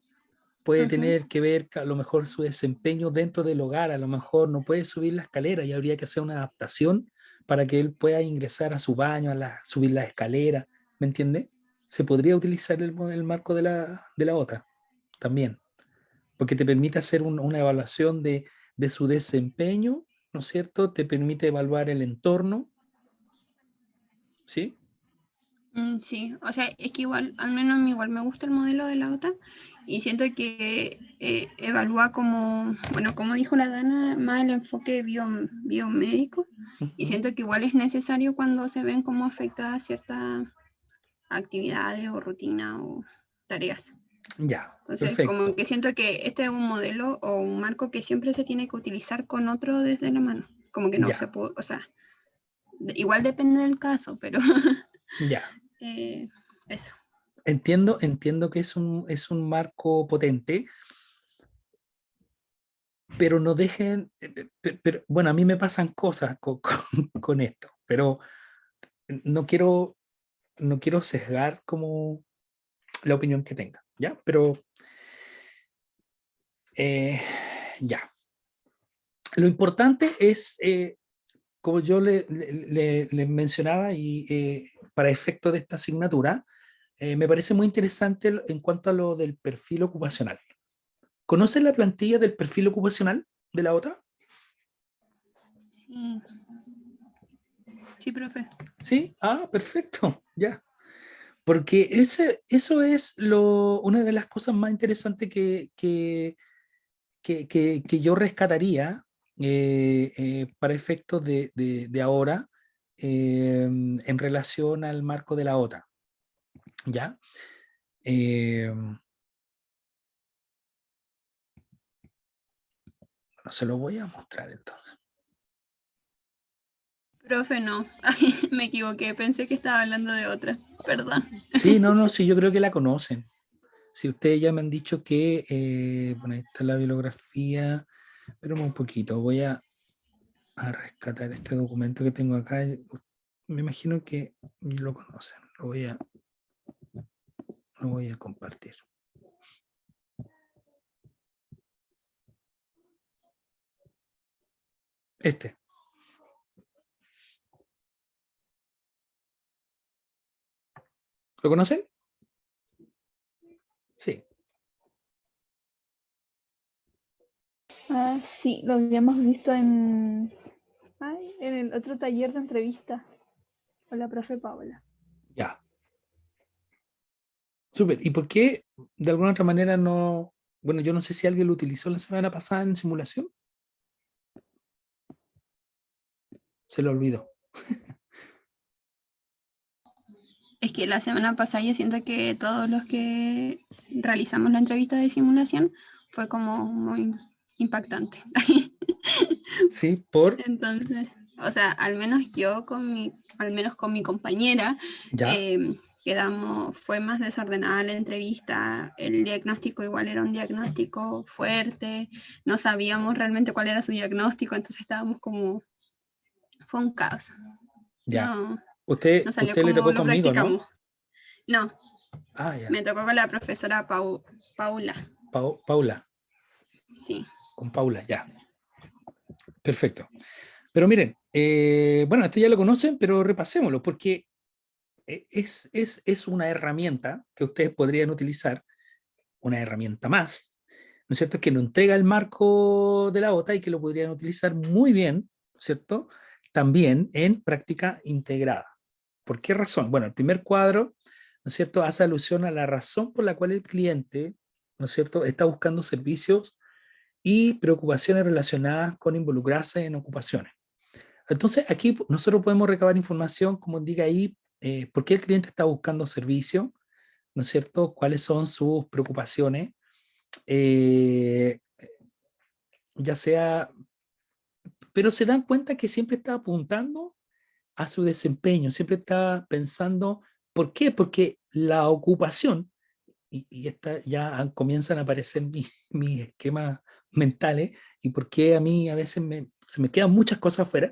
Puede Ujú. tener que ver a lo mejor su desempeño dentro del hogar, a lo mejor no puede subir la escalera y habría que hacer una adaptación para que él pueda ingresar a su baño, subir la escalera, ¿me entiende? Se podría utilizar el marco de la OTA también, porque te permite hacer una evaluación de su desempeño, ¿no es cierto? Te permite evaluar el entorno, ¿sí? Sí, o sea, es que igual, al menos a mí igual me gusta el modelo de la OTA y siento que evalúa como, bueno, como dijo la Dana, más el enfoque biomédico y Ujú. siento que igual es necesario cuando se ven cómo afectadas ciertas actividades o rutinas o tareas. Ya, Entonces, como perfecto. que siento que este es un modelo o un marco que siempre se tiene que utilizar con otro desde la mano. Como que no se Ya, puede, o sea, igual depende del caso, pero ya. eh, eso. Entiendo que es un marco potente, pero no dejen, pero, bueno, a mí me pasan cosas con esto, pero no quiero, no quiero sesgar como la opinión que tenga, ¿ya? Pero eh, ya. Lo importante es, como yo le mencionaba, y para efecto de esta asignatura, me parece muy interesante en cuanto a lo del perfil ocupacional. ¿Conocen la plantilla del perfil ocupacional de la otra? Sí, sí, profe. Sí, ah, perfecto, ya. Porque eso es una de las cosas más interesantes que yo rescataría para efectos de ahora en relación al marco de la OTA, ¿ya? Bueno, se lo voy a mostrar entonces. Profe, no. Ay, me equivoqué, pensé que estaba hablando de otra. Perdón. Sí, no, sí, yo creo que la conocen. Si ustedes ya me han dicho que, bueno, ahí está la bibliografía, pero un poquito, voy a rescatar este documento que tengo acá. Me imagino que lo conocen. Lo voy a compartir. Este. ¿Lo conocen? Sí. Ah, sí, lo habíamos visto en el otro taller de entrevista con la profe Paola. Ya. Súper. ¿Y por qué de alguna otra manera no? Bueno, yo no sé si alguien lo utilizó la semana pasada en simulación. Se lo olvidó. Es que la semana pasada yo siento que todos los que realizamos la entrevista de simulación fue como muy impactante. Sí, por. Entonces, o sea, al menos yo al menos con mi compañera, ¿Ya? fue más desordenada la entrevista, el diagnóstico igual era un diagnóstico fuerte, no sabíamos realmente cuál era su diagnóstico, entonces estábamos como, fue un caos. Ya. No, Usted, no salió usted le como tocó lo conmigo, ¿no? practicamos. No, Ah, ya. me tocó con la profesora Paula, Paula, sí. con Paula, ya. Perfecto. Pero miren, bueno, este ya lo conocen, pero repasémoslo, porque es una herramienta que ustedes podrían utilizar, una herramienta más, ¿no es cierto?, que nos entrega el marco de la OTA y que lo podrían utilizar muy bien, ¿cierto?, también en práctica integrada. ¿Por qué razón? Bueno, el primer cuadro, ¿no es cierto?, hace alusión a la razón por la cual el cliente, ¿no es cierto?, está buscando servicios y preocupaciones relacionadas con involucrarse en ocupaciones. Entonces, aquí nosotros podemos recabar información, como indica ahí, por qué el cliente está buscando servicio, ¿no es cierto?, cuáles son sus preocupaciones, eh, ya sea, pero se dan cuenta que siempre está apuntando a su desempeño, siempre está pensando, ¿por qué? Porque la ocupación, y esta, ya comienzan a aparecer mis esquemas mentales, y por qué a mí a veces se me quedan muchas cosas afuera,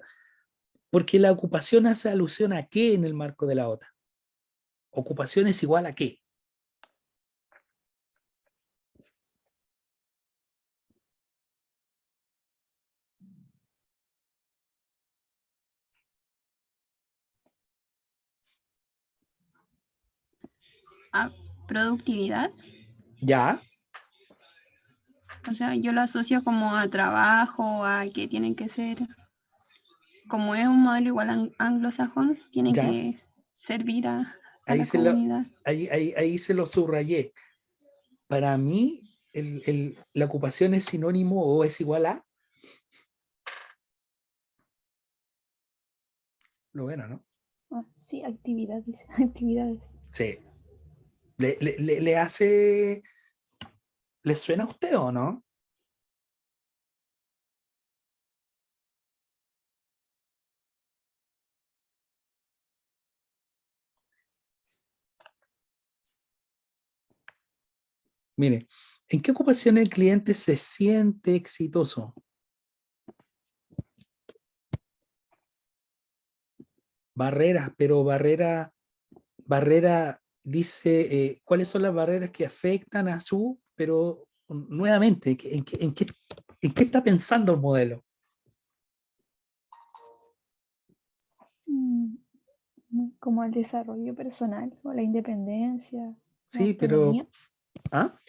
porque la ocupación hace alusión a qué en el marco de la OTA. Ocupación es igual a qué. A productividad, Ya, o sea, yo lo asocio como a trabajo, a que tienen que ser, como es un modelo igual anglosajón, tienen ya, que servir a ahí la se lo, comunidad. ahí se lo subrayé. Para mí, la ocupación es sinónimo o es igual a, lo bueno, ¿no? Ah, sí, actividades, actividades. Sí. ¿Le hace, le suena a usted o no? Mire, ¿en qué ocupación el cliente se siente exitoso? Barreras, pero barrera dice, ¿cuáles son las barreras que afectan a su, pero nuevamente, en qué está pensando el modelo? Mm, como el desarrollo personal o la independencia, la Sí, pero, autonomía, ¿ah?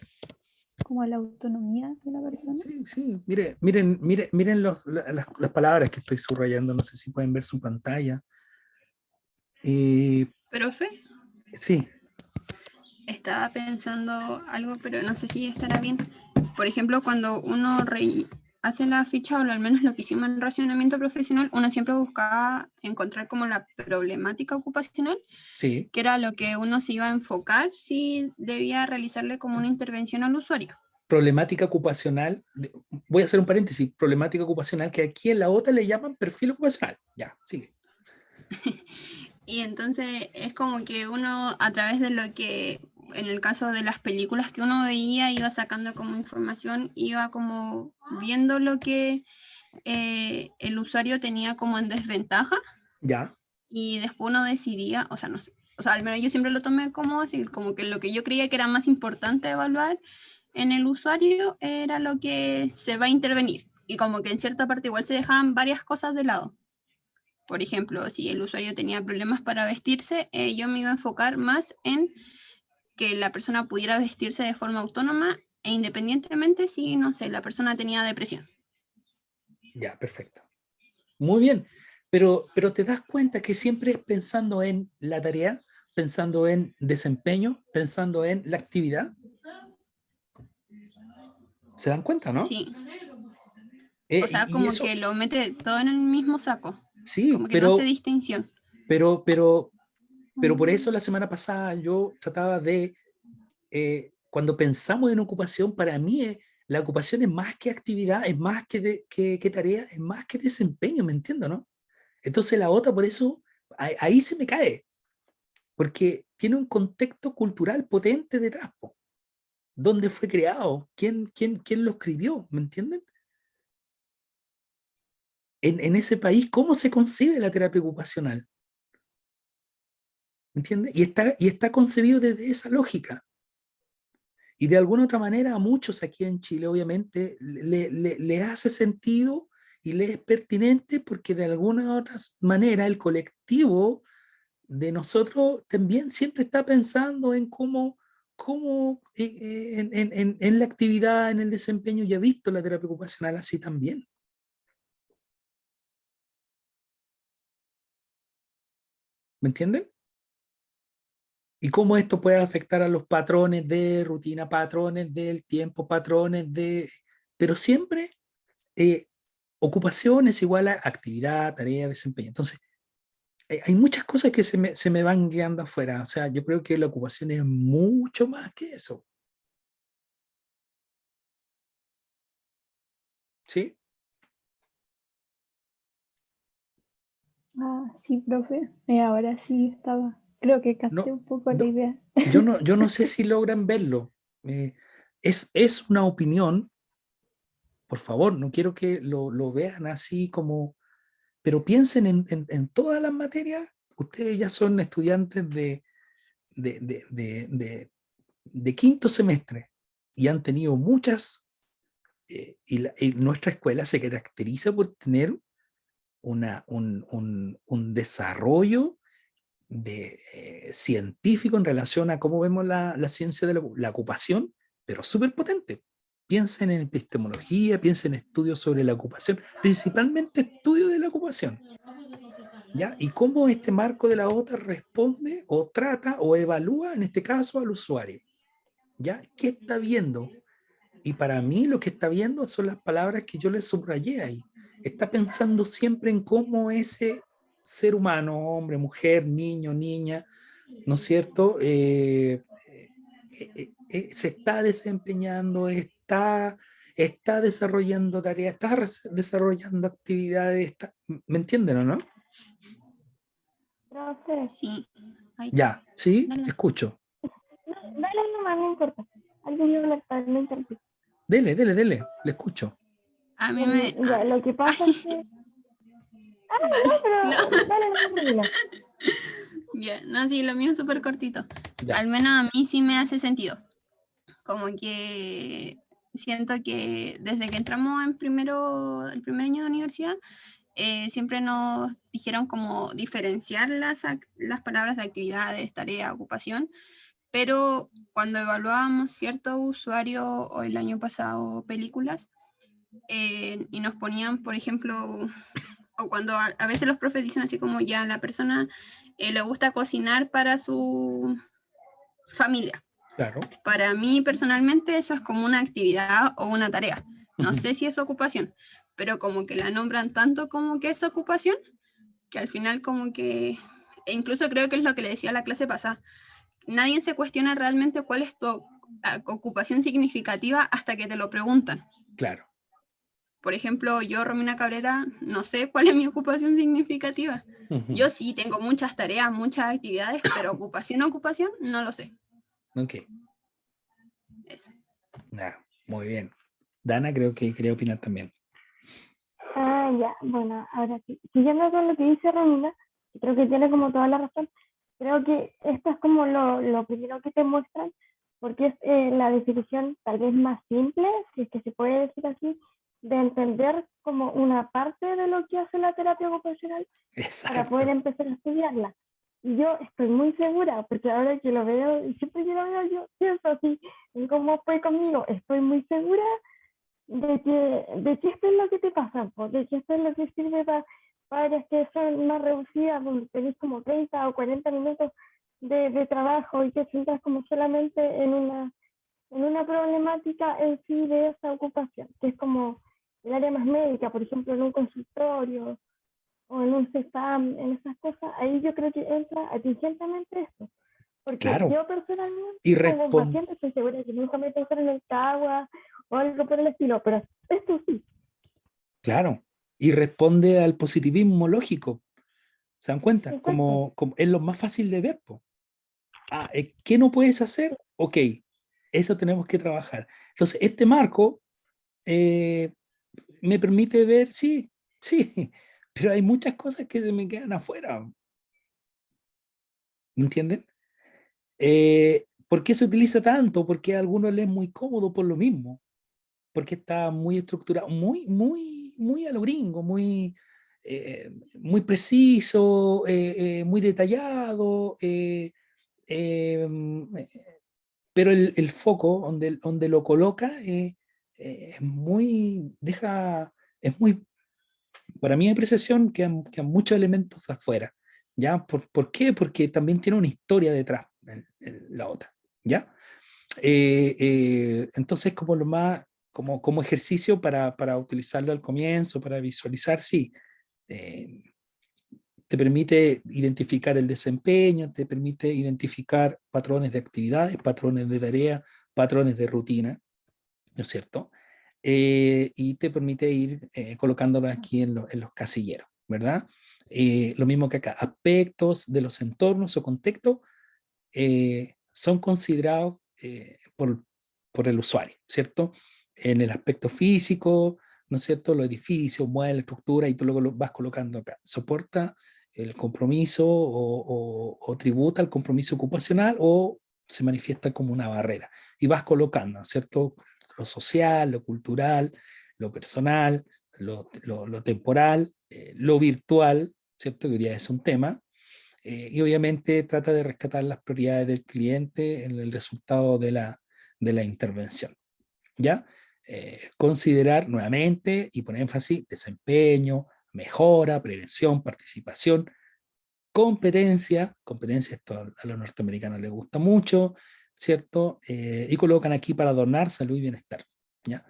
como la autonomía de la Sí, persona. sí, sí. Miren las palabras que estoy subrayando, no sé si pueden ver su pantalla. Profe, Sí, estaba pensando algo, pero no sé si estará bien. Por ejemplo, cuando uno hace la ficha, o al menos lo que hicimos en racionamiento profesional, uno siempre buscaba encontrar como la problemática ocupacional, sí. que era lo que uno se iba a enfocar si debía realizarle como una intervención al usuario. Problemática ocupacional, voy a hacer un paréntesis, problemática ocupacional, que aquí en la OTA le llaman perfil ocupacional. Ya, sigue. Y entonces es como que uno, a través de lo que, en el caso de las películas que uno veía, iba sacando como información, iba como viendo lo que el usuario tenía como en desventaja, Ya, y después uno decidía, o sea, no sé, o sea, al menos yo siempre lo tomé como así, como que lo que yo creía que era más importante evaluar en el usuario era lo que se va a intervenir, y como que en cierta parte igual se dejaban varias cosas de lado. Por ejemplo, si el usuario tenía problemas para vestirse, yo me iba a enfocar más en que la persona pudiera vestirse de forma autónoma e independientemente si, no sé, la persona tenía depresión. ya, perfecto. Muy bien, pero te das cuenta que siempre es pensando en la tarea, pensando en desempeño, pensando en la actividad. ¿Se dan cuenta, no? Sí, o sea, Y como eso, que lo mete todo en el mismo saco, sí, como que no hace distinción. pero, pero, pero por eso Mm, la semana pasada yo trataba de, cuando pensamos en ocupación, para mí la ocupación es más que actividad, es más que tarea, es más que desempeño, ¿me entiendo, no? Entonces la OTA, por eso, ahí se me cae, porque tiene un contexto cultural potente detrás, po. ¿Dónde fue creado? ¿Quién lo escribió? ¿Me entienden? En ese país, ¿cómo se concibe la terapia ocupacional? ¿Me entiendes? Y está concebido desde esa lógica. Y de alguna otra manera a muchos aquí en Chile, obviamente, le hace sentido y le es pertinente porque de alguna otra manera el colectivo de nosotros también siempre está pensando en cómo en la actividad, en el desempeño, y ha visto la terapia ocupacional así también. ¿Me entienden? Y cómo esto puede afectar a los patrones de rutina, patrones del tiempo, patrones de... Pero siempre ocupación es igual a actividad, tarea, desempeño. Entonces, hay muchas cosas que se me van quedando afuera. O sea, yo creo que la ocupación es mucho más que eso. ¿Sí? Ah, sí, profe. Ahora sí estaba. Creo que capté No, un poco la no, idea. yo no sé si logran verlo. Es una opinión, por favor, no quiero que lo vean así como, pero piensen en todas las materias. Ustedes ya son estudiantes de, de, de, de- de quinto semestre y han tenido muchas, y nuestra escuela se caracteriza por tener un desarrollo científico en relación a cómo vemos la ciencia de la ocupación, pero súper potente. Piensen en epistemología, piensen en estudios sobre la ocupación, principalmente estudios de la ocupación, ¿ya? Y cómo este marco de la OTA responde o trata o evalúa, en este caso, al usuario, ¿ya? ¿Qué está viendo? Y para mí lo que está viendo son las palabras que yo le subrayé ahí. Está pensando siempre en cómo ese ser humano, hombre, mujer, niño, niña, ¿no es cierto? Se está desempeñando, está desarrollando tareas, está desarrollando actividades, ¿me entienden o no? Profe, Sí. Ay, Ya, ¿sí? dale, dale. Escucho. no, dale nomás, no importa. Alguien iba a hablar, no interrumpí. Dele, dele, dele, le escucho. A mí me... Ya, lo que pasa es que... Dale. No, No. pero dale, no, tranquila. Ya, no, sí, lo mío es súper cortito. Ya. Al menos a mí sí me hace sentido. Como que siento que desde que entramos el primer año de universidad, siempre nos dijeron como diferenciar las palabras de actividades, tarea, ocupación, pero cuando evaluábamos ciertos usuarios o el año pasado películas, y nos ponían, por ejemplo, o cuando a veces los profes dicen así como ya la persona le gusta cocinar para su familia. Claro. Para mí personalmente eso es como una actividad o una tarea. No sé si es ocupación, pero como que la nombran tanto como que es ocupación, que al final como que, e incluso creo que es lo que le decía a la clase pasada, nadie se cuestiona realmente cuál es tu ocupación significativa hasta que te lo preguntan. Claro. Por ejemplo, yo, Romina Cabrera, no sé cuál es mi ocupación significativa. Yo sí tengo muchas tareas, muchas actividades, pero ocupación, no lo sé. Ok. Eso. Muy bien. Dana creo que quería opinar también. Ah, ya, bueno, ahora sí. Siguiendo con lo que dice Romina, creo que tiene como toda la razón. Creo que esto es como lo primero que te muestran, porque es la definición tal vez más simple, si es que se puede decir así, de entender como una parte de lo que hace la terapia ocupacional para poder Exacto. empezar a estudiarla. Y yo estoy muy segura, porque ahora que lo veo, y siempre que lo veo, yo pienso así, en cómo fue conmigo, estoy muy segura de que esto es lo que te pasa, pues, de que esto es lo que sirve para áreas que son más reducidas, donde tenés como 30 o 40 minutos de trabajo y que centras como solamente en una problemática en sí de esa ocupación, que es como el área más médica, por ejemplo, en un consultorio o en un CEFAM, en esas cosas, ahí yo creo que entra atingentemente esto. Porque Claro. yo personalmente, Y como paciente, estoy segura que nunca me pensaron en el CAGUA o algo por el estilo, pero esto sí. claro. Y responde al positivismo lógico. ¿Se dan cuenta? Exacto. Como es lo más fácil de ver, po. ¿Qué no puedes hacer? Ok, eso tenemos que trabajar. Entonces, este marco eh, me permite ver, sí, sí, pero hay muchas cosas que se me quedan afuera. ¿Me entienden? ¿Por qué se utiliza tanto? Porque a algunos les es muy cómodo por lo mismo, porque está muy estructurado, muy a lo gringo, muy preciso, muy detallado, pero el foco donde lo coloca es muy, es muy, para mi apreciación, quedan muchos elementos afuera. ¿Ya? ¿Por qué? Porque también tiene una historia detrás la otra. ¿Ya? Entonces, como lo más, como ejercicio para utilizarlo al comienzo, para visualizar, sí. eh, Te permite identificar el desempeño, te permite identificar patrones de actividades, patrones de tarea, patrones de rutina, ¿no es cierto? Y te permite ir colocándolo aquí en los casilleros, ¿verdad? Lo mismo que acá, aspectos de los entornos o contextos son considerados por el usuario, ¿cierto? En el aspecto físico, ¿no es cierto? Los edificios, muebles, estructura, y tú luego lo vas colocando acá. Soporta el compromiso o tributa el compromiso ocupacional o se manifiesta como una barrera. Y vas colocando, ¿cierto? Lo social, lo cultural, lo personal, lo temporal, lo virtual, ¿cierto? Que hoy día es un tema, y obviamente trata de rescatar las prioridades del cliente en el resultado de la intervención. ¿Ya? Considerar nuevamente y poner énfasis desempeño, mejora, prevención, participación, competencia, esto a los norteamericanos les gusta mucho, ¿cierto? Y colocan aquí para adornar salud y bienestar, ¿ya?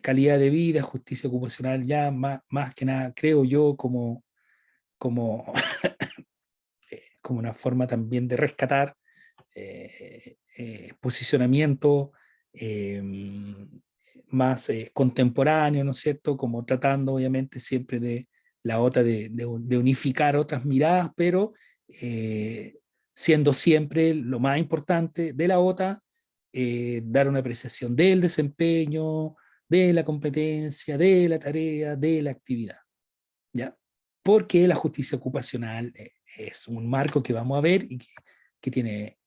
Calidad de vida, justicia ocupacional, ya más que nada, creo yo, como como una forma también de rescatar posicionamiento eh, más contemporáneo, ¿no es cierto? Como tratando obviamente siempre de la OTA de unificar otras miradas, pero siendo siempre lo más importante de la OTA, dar una apreciación del desempeño, de la competencia, de la tarea, de la actividad, ¿ya? Porque la justicia ocupacional es un marco que vamos a ver y que tiene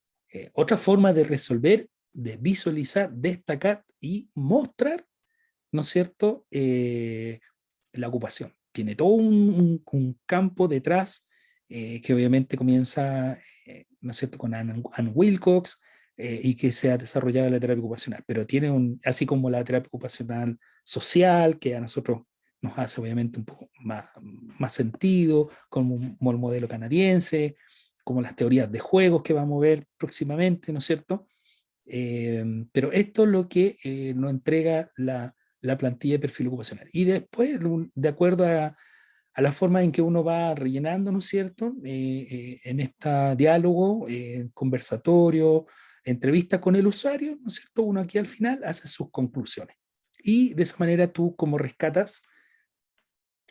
otra forma de resolver, de visualizar, destacar y mostrar, ¿no es cierto?, la ocupación. Tiene todo un campo detrás que obviamente comienza, ¿no es cierto?, con Ann Wilcox y que se ha desarrollado en la terapia ocupacional, pero tiene así como la terapia ocupacional social, que a nosotros nos hace obviamente un poco más sentido, como el modelo canadiense, como las teorías de juegos que vamos a ver próximamente, ¿no es cierto? Pero esto es lo que nos entrega la plantilla de perfil ocupacional. Y después, de acuerdo a la forma en que uno va rellenando, ¿no es cierto? En este diálogo, conversatorio, entrevista con el usuario, ¿no es cierto? Uno aquí al final hace sus conclusiones. Y de esa manera tú como rescatas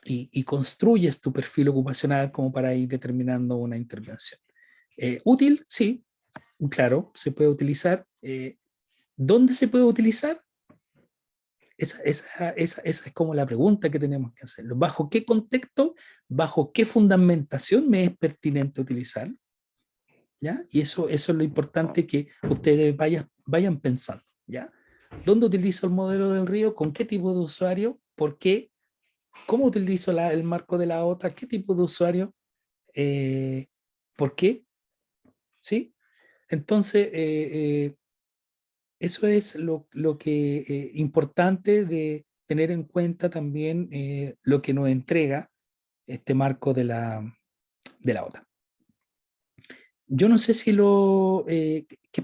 y construyes tu perfil ocupacional como para ir determinando una intervención. Útil, sí, claro, se puede utilizar. ¿Dónde se puede utilizar? Esa es como la pregunta que tenemos que hacer. ¿Bajo qué contexto, bajo qué fundamentación me es pertinente utilizar? ¿Ya? Y eso es lo importante que ustedes vayan pensando. ¿Ya? ¿Dónde utilizo el modelo del río? ¿Con qué tipo de usuario? ¿Por qué? ¿Cómo utilizo el marco de la OTA? ¿Qué tipo de usuario? ¿Por qué? ¿Sí? Entonces, eso es lo que importante de tener en cuenta también lo que nos entrega este marco de la OTA. Yo no sé si ¿qué